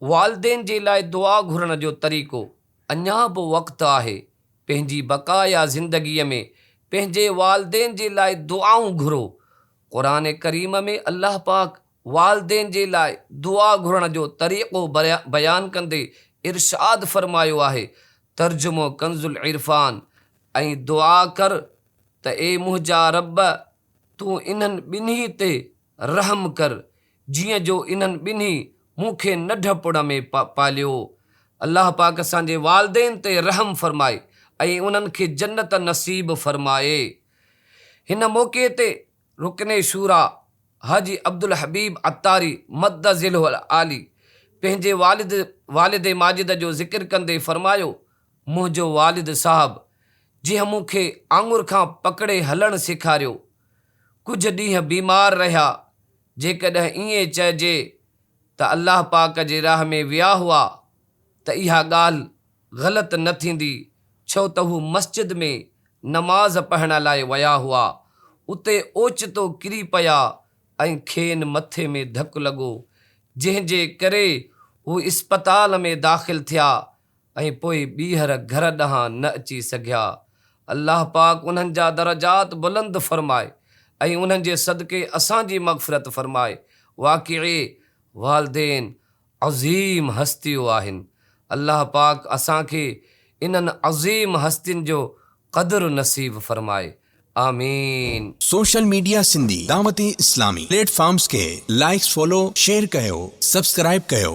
वालदेन जे लाइ दुआ घुरण जो तरीक़ो। अञा बि वक़्तु आहे, पंहिंजी बक़ाया ज़िंदगीअ में पंहिंजे वालदेन जे लाइ दुआऊं घुरो। क़ुरान करीम में अल्लाह पाक वालदेन जे लाइ दुआ घुरण जो तरीक़ो बयानु कंदे इरशाद फ़रमायो आहे, तर्जुमो कंज़ुल इरफ़ान, ऐं दुआ कर त ए मुंहिंजा रब तूं इन्हनि ॿिन्ही ते रहम कर, जीअं जो इन्हनि ॿिन्ही मूंखे नंढपण में पालियो। अल्लाह पाक असांजे वालदेन ते रहम फ़रमाए ऐं उन्हनि खे जन्नत नसीब फ़रमाए। हिन मौक़े ते रुकने शूरा हाजी अब्दुल हबीब अत्तारी मद्दज़िलहुल आली पंहिंजे वालिद माजिद जो ज़िक्र कंदे फ़रमायो, मुंहिंजो वालिद साहब जीअं मूंखे आङुर खां पकड़े हलणु सेखारियो, कुझु ॾींहं बीमार रहिया। जेकॾहिं ईअं चइजे त अल्लाह पाक जे राह में विया हुआ त इहा ॻाल्हि ग़लति न थींदी, छो त हू मस्जिद में नमाज़ पढ़ण लाइ विया हुआ। उते ओचितो किरी पिया ऐं खेनि मथे में धकु लॻो, जंहिंजे करे हू इस्पताल में दाख़िल थिया ऐं पोइ ॿीहर घर ॾांहुं न अची सघिया। अल्लाह पाक उन्हनि जा दरजात बुलंद फ़रमाए ऐं उन्हनि जे सदक़े असांजी मग़फ़िरत फ़रमाए। वाक़ई वालदेन अज़ीम हस्तियूं आहिनि। अल्लाह पाक असांखे इन्हनि अज़ीम हस्तियुनि जो क़द्र नसीब फ़रमाए। आमीन। सोशल मीडिया सिंधी दावती इस्लामी प्लेटफॉर्म्स के लाइक्स फॉलो शेयर कयो, सब्सक्राइब कयो।